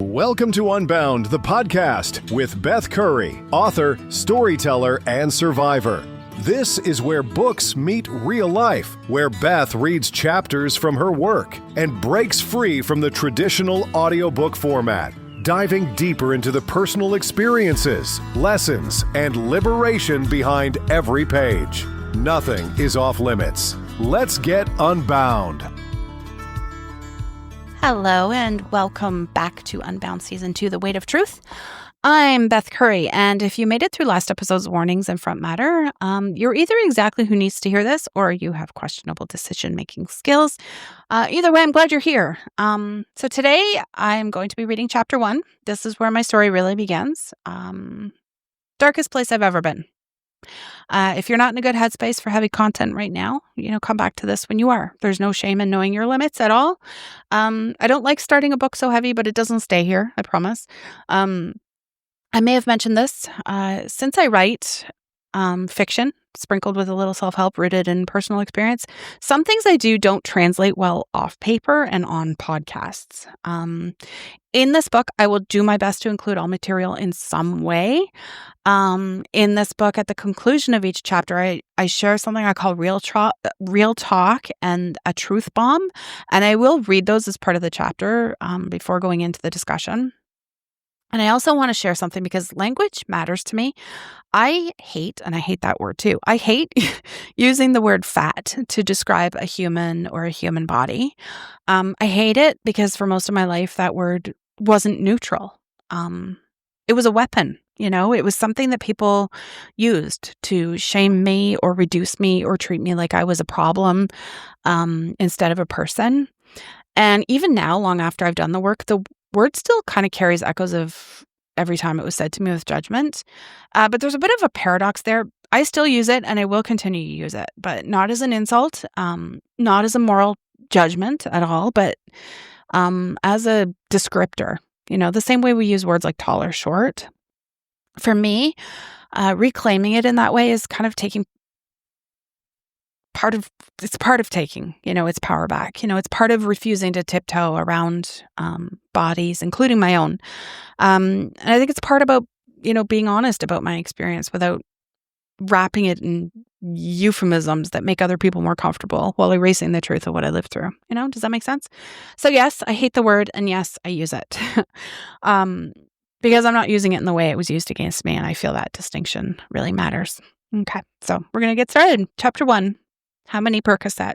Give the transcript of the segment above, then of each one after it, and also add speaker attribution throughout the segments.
Speaker 1: Welcome to Unbound, the podcast with Beth Curry, author, storyteller, and survivor. This is where books meet real life, where Beth reads chapters from her work and breaks free from the traditional audiobook format, diving deeper into the personal experiences, lessons, and liberation behind every page. Nothing is off limits. Let's get unbound.
Speaker 2: Hello and welcome back to Unbound Season 2, The Weight of Truth. I'm Beth Curry, and if you made it through last episode's warnings and front matter, you're either exactly who needs to hear this or you have questionable decision-making skills. Either way, I'm glad you're here. So today I'm going to be reading Chapter 1. This is where my story really begins. Darkest place I've ever been. If you're not in a good headspace for heavy content right now, come back to this when you are. There's no shame in knowing your limits at all. I don't like starting a book so heavy, but it doesn't stay here, I promise. I may have mentioned this. Since I write fiction, sprinkled with a little self-help rooted in personal experience, some things I do don't translate well off paper and on podcasts. In this book, I will do my best to include all material in some way. In this book, at the conclusion of each chapter, I share something I call real talk and a truth bomb, and I will read those as part of the chapter before going into the discussion. And I also want to share something because language matters to me. I hate that word too, I hate using the word fat to describe a human or a human body. I hate it because for most of my life, that word wasn't neutral. It was a weapon, it was something that people used to shame me or reduce me or treat me like I was a problem instead of a person. And even now, long after I've done the work, the word still kind of carries echoes of every time it was said to me with judgment. But there's a bit of a paradox there. I still use it and I will continue to use it, but not as an insult, not as a moral judgment at all, but as a descriptor, the same way we use words like tall or short. For me, reclaiming it in that way is kind of taking it's part of taking, its power back. It's part of refusing to tiptoe around bodies, including my own. And I think it's part about, being honest about my experience without wrapping it in euphemisms that make other people more comfortable while erasing the truth of what I lived through. Does that make sense? So yes, I hate the word, and yes, I use it. Because I'm not using it in the way it was used against me, and I feel that distinction really matters. Okay, so we're going to get started. Chapter 1. How many Percocet?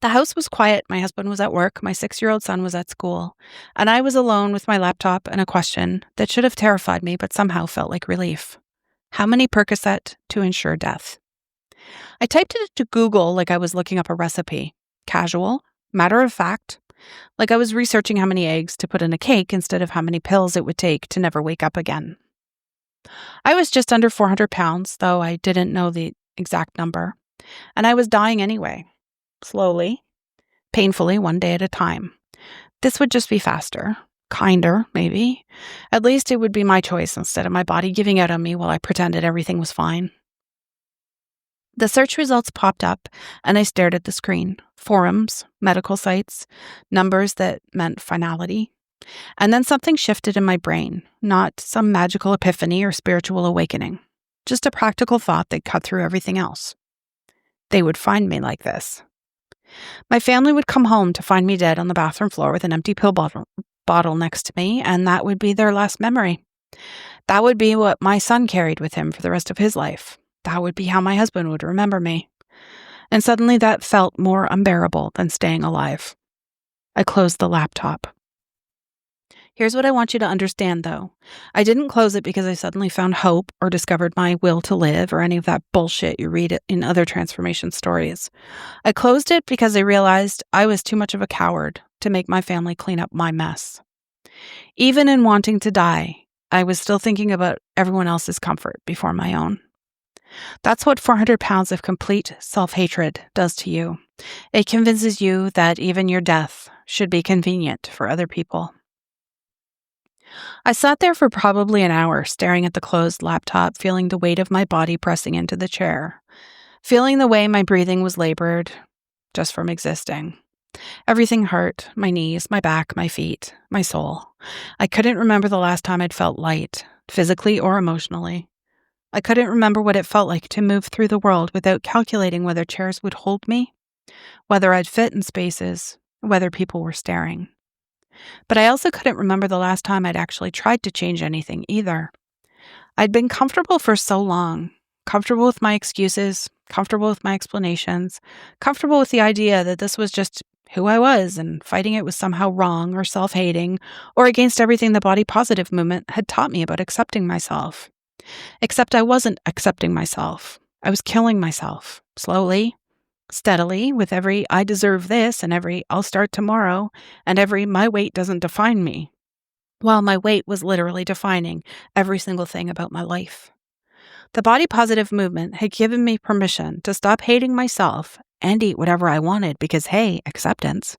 Speaker 2: The house was quiet. My husband was at work. My 6-year-old son was at school. And I was alone with my laptop and a question that should have terrified me, but somehow felt like relief. How many Percocet to ensure death? I typed it to Google like I was looking up a recipe. Casual, matter of fact, like I was researching how many eggs to put in a cake instead of how many pills it would take to never wake up again. I was just under 400 pounds, though I didn't know the exact number. And I was dying anyway, slowly, painfully, one day at a time. This would just be faster, kinder, maybe. At least it would be my choice instead of my body giving out on me while I pretended everything was fine. The search results popped up, and I stared at the screen. Forums, medical sites, numbers that meant finality. And then something shifted in my brain, not some magical epiphany or spiritual awakening, just a practical thought that cut through everything else. They would find me like this. My family would come home to find me dead on the bathroom floor with an empty pill bottle next to me, and that would be their last memory. That would be what my son carried with him for the rest of his life. That would be how my husband would remember me. And suddenly that felt more unbearable than staying alive. I closed the laptop. Here's what I want you to understand, though. I didn't close it because I suddenly found hope or discovered my will to live or any of that bullshit you read in other transformation stories. I closed it because I realized I was too much of a coward to make my family clean up my mess. Even in wanting to die, I was still thinking about everyone else's comfort before my own. That's what 400 pounds of complete self-hatred does to you. It convinces you that even your death should be convenient for other people. I sat there for probably an hour, staring at the closed laptop, feeling the weight of my body pressing into the chair, feeling the way my breathing was labored just from existing. Everything hurt: my knees, my back, my feet, my soul. I couldn't remember the last time I'd felt light, physically or emotionally. I couldn't remember what it felt like to move through the world without calculating whether chairs would hold me, whether I'd fit in spaces, whether people were staring. But I also couldn't remember the last time I'd actually tried to change anything either. I'd been comfortable for so long, comfortable with my excuses, comfortable with my explanations, comfortable with the idea that this was just who I was and fighting it was somehow wrong or self-hating or against everything the body positive movement had taught me about accepting myself. Except I wasn't accepting myself. I was killing myself, slowly, steadily, with every "I deserve this" and every "I'll start tomorrow" and every "my weight doesn't define me," while my weight was literally defining every single thing about my life. The body positive movement had given me permission to stop hating myself and eat whatever I wanted because, hey, acceptance,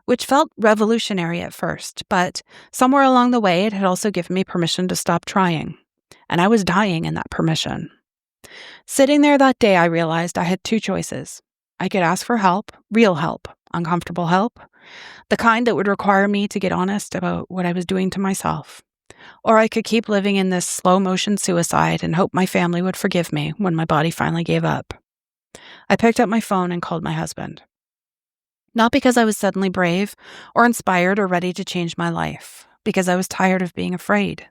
Speaker 2: which felt revolutionary at first, but somewhere along the way it had also given me permission to stop trying. And I was dying in that permission. Sitting there that day, I realized I had two choices. I could ask for help, real help, uncomfortable help, the kind that would require me to get honest about what I was doing to myself. Or I could keep living in this slow motion suicide and hope my family would forgive me when my body finally gave up. I picked up my phone and called my husband. Not because I was suddenly brave or inspired or ready to change my life, because I was tired of being afraid.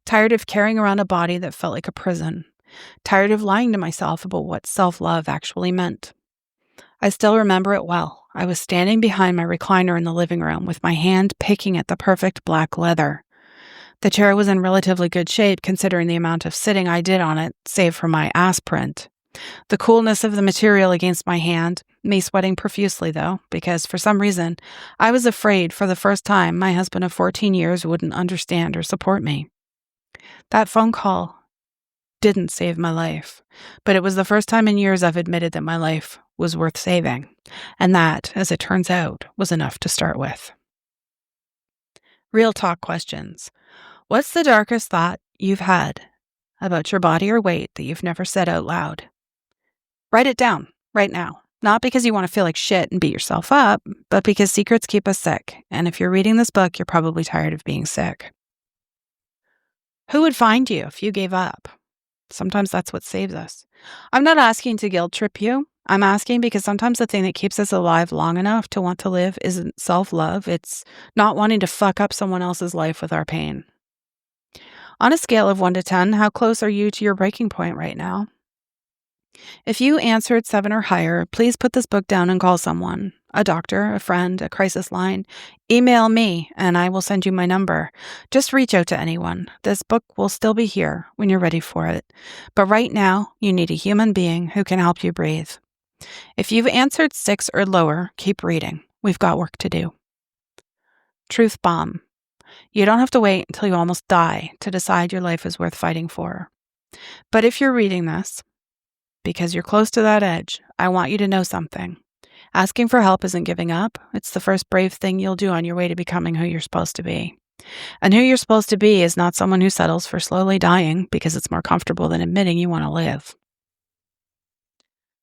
Speaker 2: Tired of carrying around a body that felt like a prison. Tired of lying to myself about what self-love actually meant. I still remember it well. I was standing behind my recliner in the living room with my hand picking at the perfect black leather. The chair was in relatively good shape considering the amount of sitting I did on it, save for my ass print. The coolness of the material against my hand, me sweating profusely though, because for some reason, I was afraid for the first time my husband of 14 years wouldn't understand or support me. That phone call didn't save my life, but it was the first time in years I've admitted that my life was worth saving. And that, as it turns out, was enough to start with. Real talk questions. What's the darkest thought you've had about your body or weight that you've never said out loud? Write it down right now. Not because you want to feel like shit and beat yourself up, but because secrets keep us sick. And if you're reading this book, you're probably tired of being sick. Who would find you if you gave up? Sometimes that's what saves us. I'm not asking to guilt trip you. I'm asking because sometimes the thing that keeps us alive long enough to want to live isn't self-love. It's not wanting to fuck up someone else's life with our pain. On a scale of 1 to 10, how close are you to your breaking point right now? If you answered 7 or higher, please put this book down and call someone. A doctor, a friend, a crisis line. Email me and I will send you my number. Just reach out to anyone. This book will still be here when you're ready for it. But right now, you need a human being who can help you breathe. If you've answered 6 or lower, keep reading. We've got work to do. Truth bomb. You don't have to wait until you almost die to decide your life is worth fighting for. But if you're reading this, because you're close to that edge, I want you to know something. Asking for help isn't giving up. It's the first brave thing you'll do on your way to becoming who you're supposed to be. And who you're supposed to be is not someone who settles for slowly dying because it's more comfortable than admitting you want to live.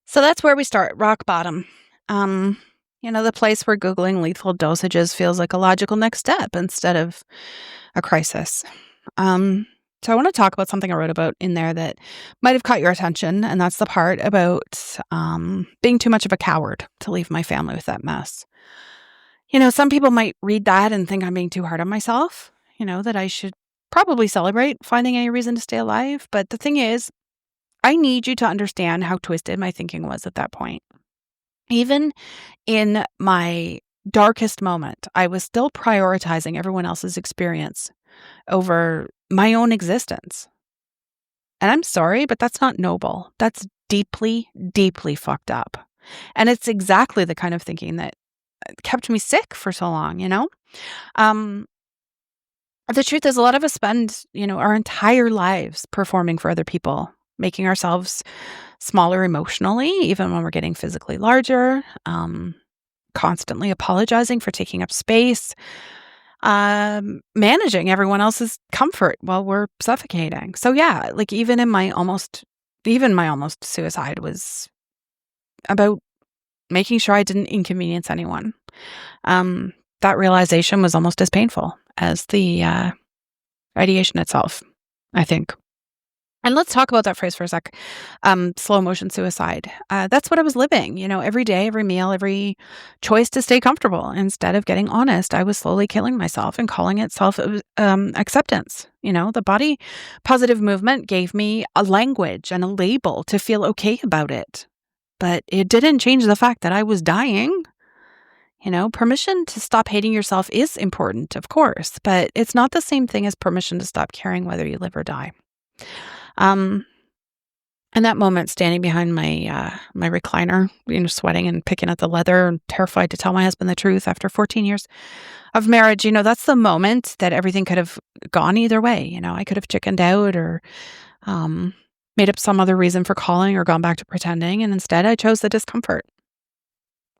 Speaker 2: So that's where we start, rock bottom. The place where Googling lethal dosages feels like a logical next step instead of a crisis. So I want to talk about something I wrote about in there that might have caught your attention, and that's the part about being too much of a coward to leave my family with that mess. Some people might read that and think I'm being too hard on myself, that I should probably celebrate finding any reason to stay alive. But the thing is, I need you to understand how twisted my thinking was at that point. Even in my darkest moment, I was still prioritizing everyone else's experience over my own existence. And I'm sorry, but that's not noble. That's deeply, deeply fucked up. And it's exactly the kind of thinking that kept me sick for so long, The truth is, a lot of us spend, our entire lives performing for other people, making ourselves smaller emotionally, even when we're getting physically larger, constantly apologizing for taking up space, managing everyone else's comfort while we're suffocating. So yeah, like even my almost suicide was about making sure I didn't inconvenience anyone. That realization was almost as painful as the ideation itself, I think. And let's talk about that phrase for a sec. Slow motion suicide. That's what I was living, every day, every meal, every choice to stay comfortable. Instead of getting honest, I was slowly killing myself and calling it self acceptance. The body positive movement gave me a language and a label to feel okay about it. But it didn't change the fact that I was dying. Permission to stop hating yourself is important, of course, but it's not the same thing as permission to stop caring whether you live or die. In that moment, standing behind my recliner, sweating and picking at the leather and terrified to tell my husband the truth after 14 years of marriage, that's the moment that everything could have gone either way. I could have chickened out or made up some other reason for calling or gone back to pretending. And instead, I chose the discomfort.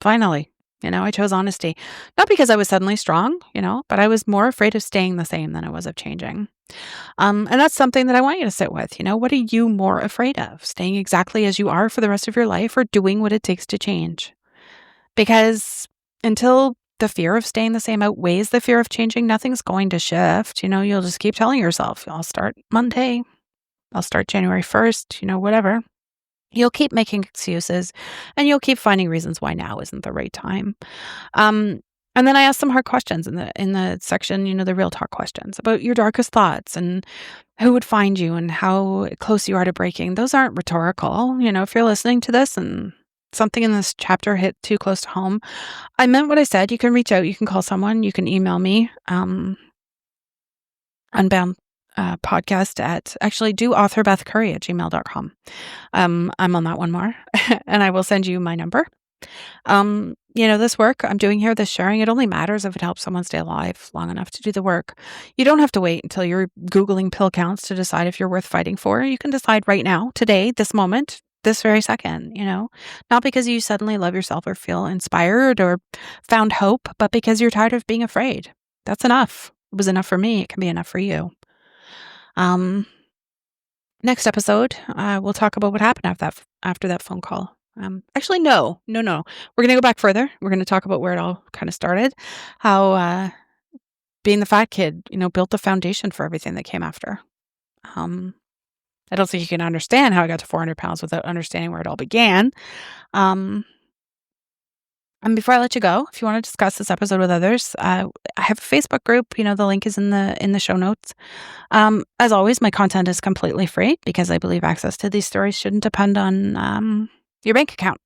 Speaker 2: Finally, I chose honesty, not because I was suddenly strong, but I was more afraid of staying the same than I was of changing. And that's something that I want you to sit with. What are you more afraid of? Staying exactly as you are for the rest of your life or doing what it takes to change? Because until the fear of staying the same outweighs the fear of changing, nothing's going to shift. You'll just keep telling yourself, I'll start Monday, I'll start January 1st, whatever. You'll keep making excuses and you'll keep finding reasons why now isn't the right time. And then I asked some hard questions in the section, the real talk questions about your darkest thoughts and who would find you and how close you are to breaking. Those aren't rhetorical. If you're listening to this and something in this chapter hit too close to home, I meant what I said. You can reach out. You can call someone. You can email me. Unbound podcast at actually do author Beth Curry at gmail.com. I'm on that one more and I will send you my number. This work I'm doing here, this sharing, it only matters if it helps someone stay alive long enough to do the work. You don't have to wait until you're Googling pill counts to decide if you're worth fighting for. You can decide right now, today, this moment, this very second, not because you suddenly love yourself or feel inspired or found hope, but because you're tired of being afraid. That's enough. It was enough for me. It can be enough for you. Next episode, we'll talk about what happened after that phone call. Actually, no. We're going to go back further. We're going to talk about where it all kind of started, how being the fat kid, built the foundation for everything that came after. I don't think you can understand how I got to 400 pounds without understanding where it all began. And before I let you go, if you want to discuss this episode with others, I have a Facebook group. The link is in the show notes. As always, my content is completely free because I believe access to these stories shouldn't depend on your bank account.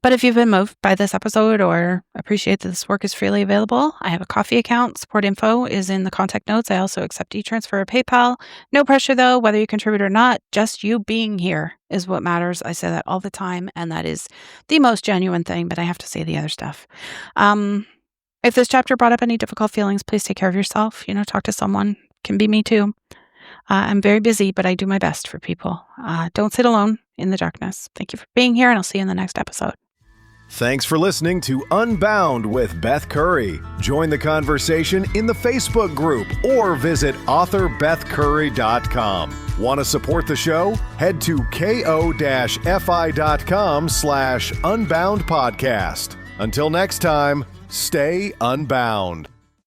Speaker 2: But if you've been moved by this episode or appreciate that this work is freely available, I have a Coffee account. Support info is in the contact notes. I also accept e-transfer or PayPal. No pressure, though, whether you contribute or not. Just you being here is what matters. I say that all the time, and that is the most genuine thing, but I have to say the other stuff. If this chapter brought up any difficult feelings, please take care of yourself. Talk to someone. Can be me, too. I'm very busy, but I do my best for people. Don't sit alone in the darkness. Thank you for being here, and I'll see you in the next episode.
Speaker 1: Thanks for listening to Unbound with Beth Curry. Join the conversation in the Facebook group or visit audiobook.com. Want to support the show? Head to ko-fi.com/unbound podcast. Until next time, stay unbound.